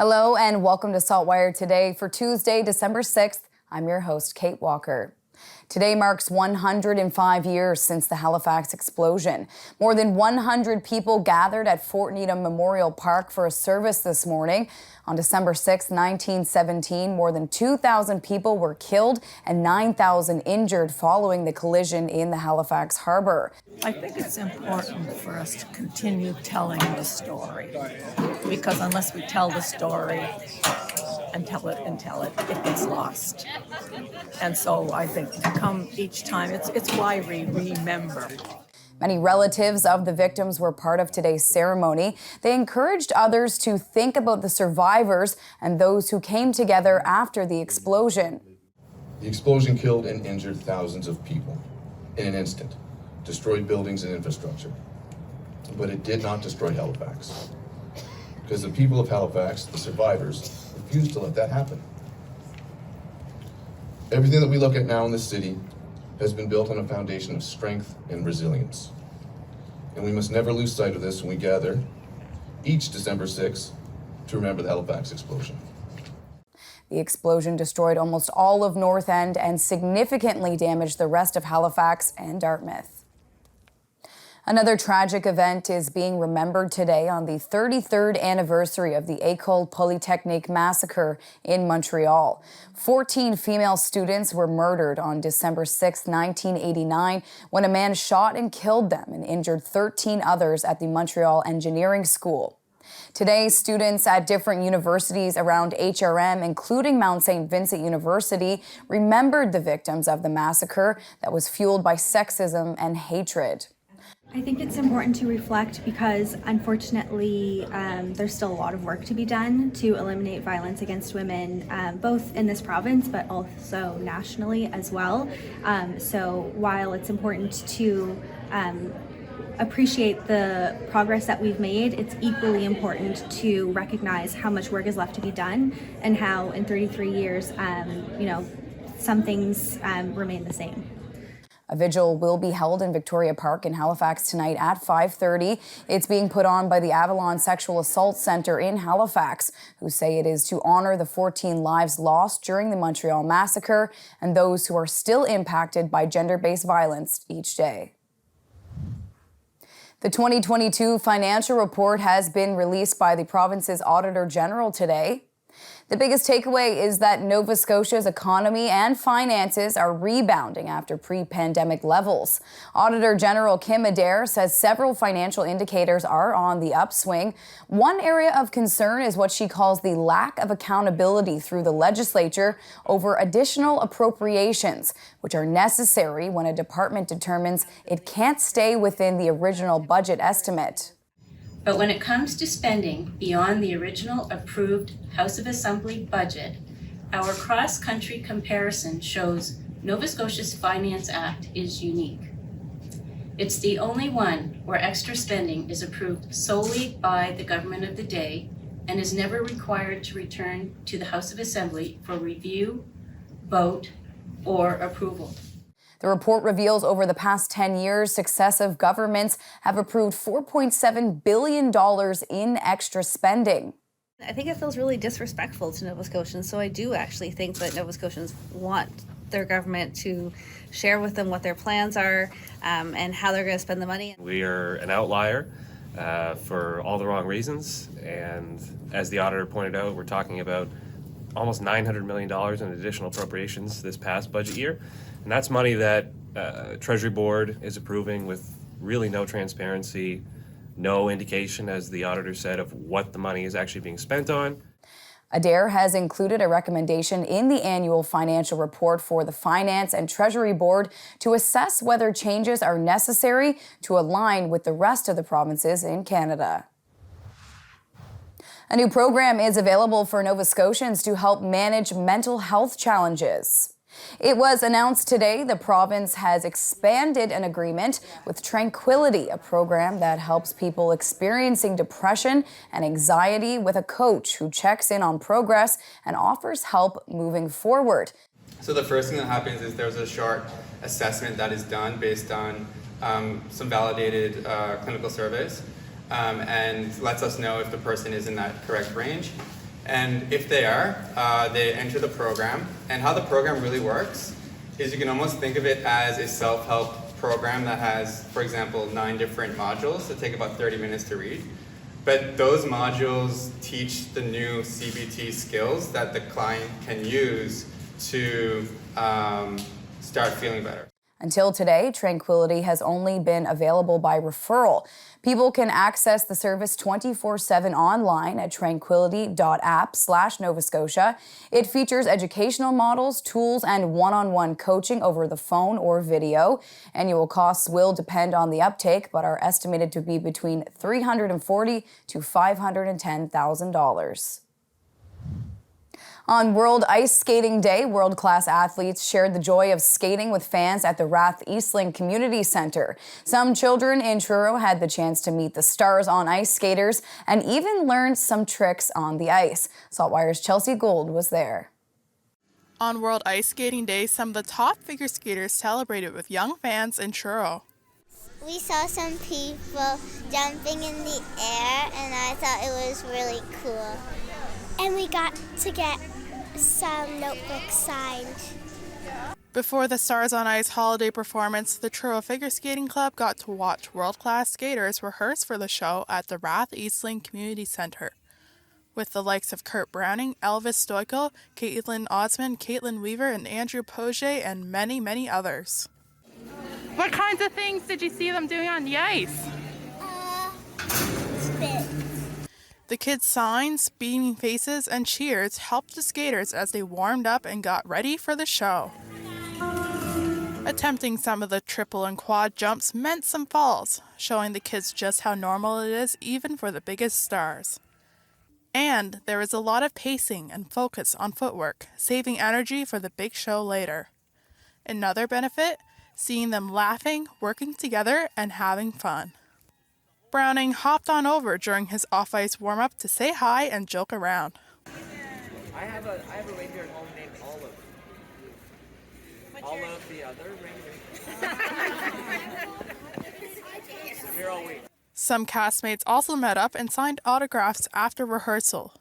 Hello and welcome to SaltWire today for Tuesday, December 6th. I'm your host, Kate Walker. Today marks 105 years since the Halifax explosion. More than 100 people gathered at Fort Needham Memorial Park for a service this morning. On December 6, 1917, more than 2,000 people were killed and 9,000 injured following the collision in the Halifax harbor. I think it's important for us to continue telling the story, because unless we tell the story and tell it, it gets lost. And so I think to come each time, it's why we remember. Many relatives of the victims were part of today's ceremony. They encouraged others to think about the survivors and those who came together after the explosion. The explosion killed and injured thousands of people in an instant, destroyed buildings and infrastructure. But it did not destroy Halifax, because the people of Halifax, the survivors, refused to let that happen. Everything that we look at now in this city has been built on a foundation of strength and resilience. And we must never lose sight of this when we gather each December 6th to remember the Halifax explosion. The explosion destroyed almost all of North End and significantly damaged the rest of Halifax and Dartmouth. Another tragic event is being remembered today on the 33rd anniversary of the École Polytechnique massacre in Montreal. 14 female students were murdered on December 6, 1989, when a man shot and killed them and injured 13 others at the Montreal Engineering School. Today, students at different universities around HRM, including Mount St. Vincent University, remembered the victims of the massacre that was fueled by sexism and hatred. I think it's important to reflect because, unfortunately, there's still a lot of work to be done to eliminate violence against women, both in this province but also nationally as well. So while it's important to appreciate the progress that we've made, it's equally important to recognize how much work is left to be done and how in 33 years, some things remain the same. A vigil will be held in Victoria Park in Halifax tonight at 5:30. It's being put on by the Avalon Sexual Assault Centre in Halifax, who say it is to honor the 14 lives lost during the Montreal massacre and those who are still impacted by gender-based violence each day. The 2022 financial report has been released by the province's Auditor General today. The biggest takeaway is that Nova Scotia's economy and finances are rebounding after pre-pandemic levels. Auditor General Kim Adair says several financial indicators are on the upswing. One area of concern is what she calls the lack of accountability through the legislature over additional appropriations, which are necessary when a department determines it can't stay within the original budget estimate. But when it comes to spending beyond the original approved House of Assembly budget, our cross-country comparison shows Nova Scotia's Finance Act is unique. It's the only one where extra spending is approved solely by the government of the day and is never required to return to the House of Assembly for review, vote, or approval. The report reveals over the past 10 years, successive governments have approved $4.7 billion in extra spending. I think it feels really disrespectful to Nova Scotians, so I do actually think that Nova Scotians want their government to share with them what their plans are and how they're going to spend the money. We are an outlier for all the wrong reasons, and as the auditor pointed out, we're talking about almost $900 million in additional appropriations this past budget year. And that's money that Treasury Board is approving with really no transparency, no indication, as the auditor said, of what the money is actually being spent on. Adair has included a recommendation in the annual financial report for the Finance and Treasury Board to assess whether changes are necessary to align with the rest of the provinces in Canada. A new program is available for Nova Scotians to help manage mental health challenges. It was announced today the province has expanded an agreement with Tranquility, a program that helps people experiencing depression and anxiety with a coach who checks in on progress and offers help moving forward. So the first thing that happens is there's a short assessment that is done based on some validated clinical surveys and lets us know if the person is in that correct range. And if they are, they enter the program. And how the program really works is you can almost think of it as a self-help program that has, for example, 9 different modules that take about 30 minutes to read. But those modules teach the new CBT skills that the client can use to start feeling better. Until today, Tranquility has only been available by referral. People can access the service 24/7 online at tranquility.app/Nova Scotia. It features educational models, tools, and one-on-one coaching over the phone or video. Annual costs will depend on the uptake, but are estimated to be between $340,000 to $510,000. On World Ice Skating Day, world-class athletes shared the joy of skating with fans at the Rath Eastling Community Centre. Some children in Truro had the chance to meet the stars on ice skaters and even learned some tricks on the ice. SaltWire's Chelsea Gould was there. On World Ice Skating Day, some of the top figure skaters celebrated with young fans in Truro. We saw some people jumping in the air, and I thought it was really cool. And we got to get some notebooks signed. Before the Stars on Ice holiday performance, the Truro Figure Skating Club got to watch world-class skaters rehearse for the show at the Rath Eastling Community Centre, with the likes of Kurt Browning, Elvis Stoichel, Caitlin Osmond, Caitlin Weaver, and Andrew Poget, and many, many others. What kinds of things did you see them doing on the ice? Spit. The kids' signs, beaming faces, and cheers helped the skaters as they warmed up and got ready for the show. Attempting some of the triple and quad jumps meant some falls, showing the kids just how normal it is even for the biggest stars. And there is a lot of pacing and focus on footwork, saving energy for the big show later. Another benefit, seeing them laughing, working together, and having fun. Browning hopped on over during his off-ice warm-up to say hi and joke around. I have a reindeer at home named Olive. Olive the other reindeer. Here all week. Some castmates also met up and signed autographs after rehearsal.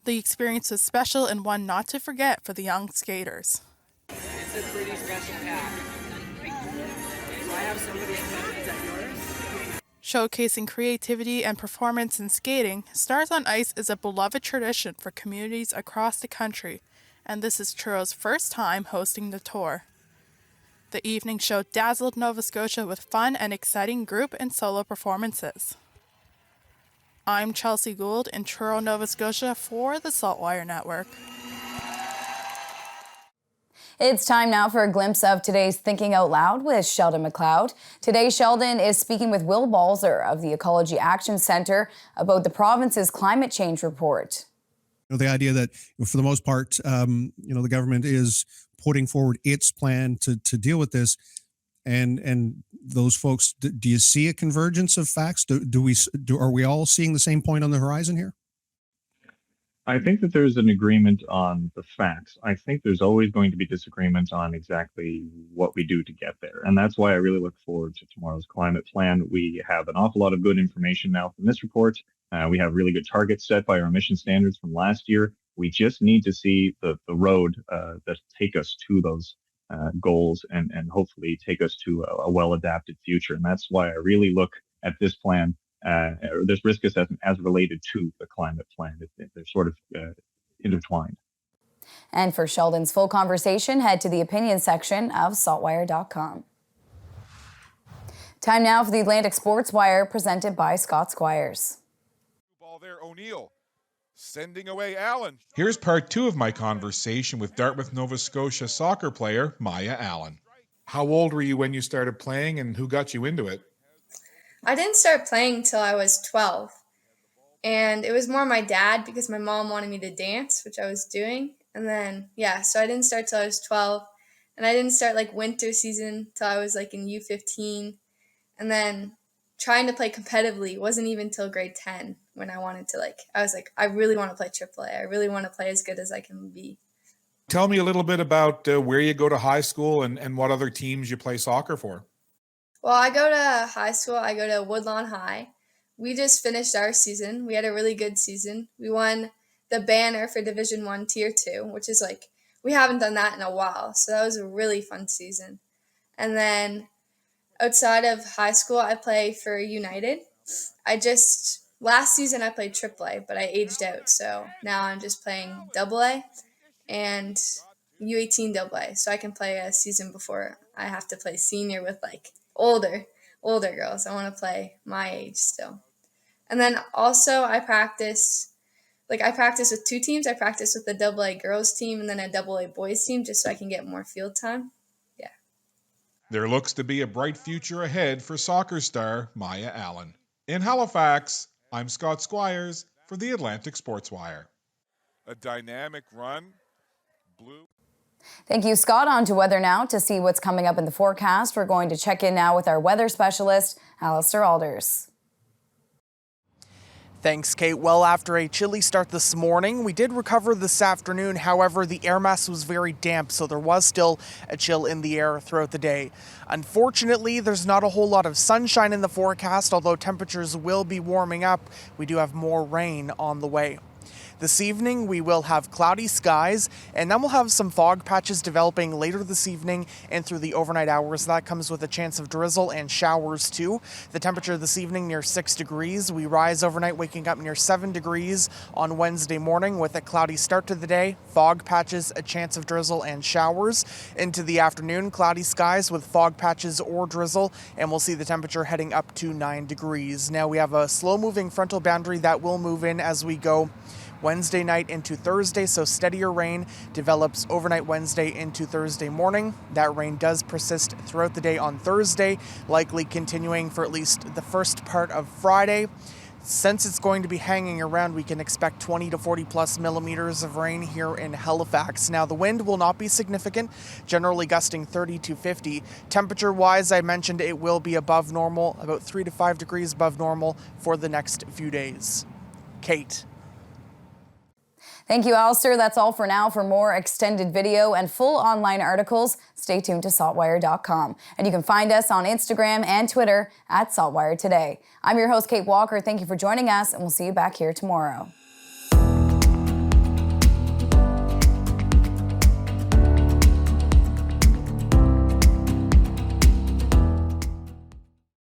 The experience was special and one not to forget for the young skaters. It's a pretty special pack. Do I have somebody in mind? Is that yours? Showcasing creativity and performance in skating, Stars on Ice is a beloved tradition for communities across the country, and this is Truro's first time hosting the tour. The evening show dazzled Nova Scotia with fun and exciting group and solo performances. I'm Chelsea Gould in Truro, Nova Scotia for the SaltWire Network. It's time now for a glimpse of today's Thinking Out Loud with Sheldon McLeod. Today, Sheldon is speaking with Will Balzer of the Ecology Action Centre about the province's climate change report. The idea that, for the most part, the government is putting forward its plan to deal with this, and those folks. Do you see a convergence of facts? Are we all seeing the same point on the horizon here? I think that there's an agreement on the facts. I think there's always going to be disagreement on exactly what we do to get there. And that's why I really look forward to tomorrow's climate plan. We have an awful lot of good information now from this report. We have really good targets set by our emission standards from last year. We just need to see the road that take us to those goals and hopefully take us to a well-adapted future. And that's why I really look at this plan, or this risk assessment, as related to the climate plan. They're sort of intertwined. And for Sheldon's full conversation, head to the opinion section of saltwire.com. Time now for the Atlantic Sports Wire, presented by Scott Squires. Ball there, O'Neill. Sending away Allen. Here's part 2 of my conversation with Dartmouth, Nova Scotia soccer player Maya Allen. How old were you when you started playing, and who got you into it? I didn't start playing till I was 12. And it was more my dad because my mom wanted me to dance, which I was doing. And then, so I didn't start till I was 12. And I didn't start winter season till I was in U15. And then trying to play competitively wasn't even till grade 10 when I wanted to I was I really want to play AAA. I really want to play as good as I can be. Tell me a little bit about where you go to high school and what other teams you play soccer for. Well, I go to high school. I go to Woodlawn High. We just finished our season. We had a really good season. We won the banner for Division 1 Tier 2, which is like, we haven't done that in a while. So that was a really fun season. And then outside of high school, I play for United. Last season I played AAA, but I aged out. So now I'm just playing AA and U18 AA. So I can play a season before I have to play senior with like older girls. I want to play my age still. And then also I practice with two teams. I practice with the AA girls team and then a AA boys team just so I can get more field time. Yeah. There looks to be a bright future ahead for soccer star Maya Allen. In Halifax, I'm Scott Squires for the Atlantic Sports Wire. A dynamic run. Blue. Thank you, Scott. On to weather now. To see what's coming up in the forecast, we're going to check in now with our weather specialist, Alistair Alders. Thanks, Kate. Well, after a chilly start this morning, we did recover this afternoon. However, the air mass was very damp, so there was still a chill in the air throughout the day. Unfortunately, there's not a whole lot of sunshine in the forecast, although temperatures will be warming up. We do have more rain on the way. This evening, we will have cloudy skies, and then we'll have some fog patches developing later this evening and through the overnight hours. That comes with a chance of drizzle and showers, too. The temperature this evening near 6 degrees. We rise overnight, waking up near 7 degrees on Wednesday morning with a cloudy start to the day, fog patches, a chance of drizzle and showers. Into the afternoon, cloudy skies with fog patches or drizzle, and we'll see the temperature heading up to 9 degrees. Now, we have a slow-moving frontal boundary that will move in as we go Wednesday night into Thursday, so steadier rain develops overnight Wednesday into Thursday morning. That rain does persist throughout the day on Thursday, likely continuing for at least the first part of Friday. Since it's going to be hanging around, we can expect 20 to 40 plus millimeters of rain here in Halifax. Now, the wind will not be significant, generally gusting 30 to 50. Temperature-wise, I mentioned it will be above normal, about 3 to 5 degrees above normal for the next few days. Kate. Thank you, Alistair. That's all for now. For more extended video and full online articles, stay tuned to SaltWire.com. And you can find us on Instagram and Twitter at SaltWire Today. I'm your host, Kate Walker. Thank you for joining us, and we'll see you back here tomorrow.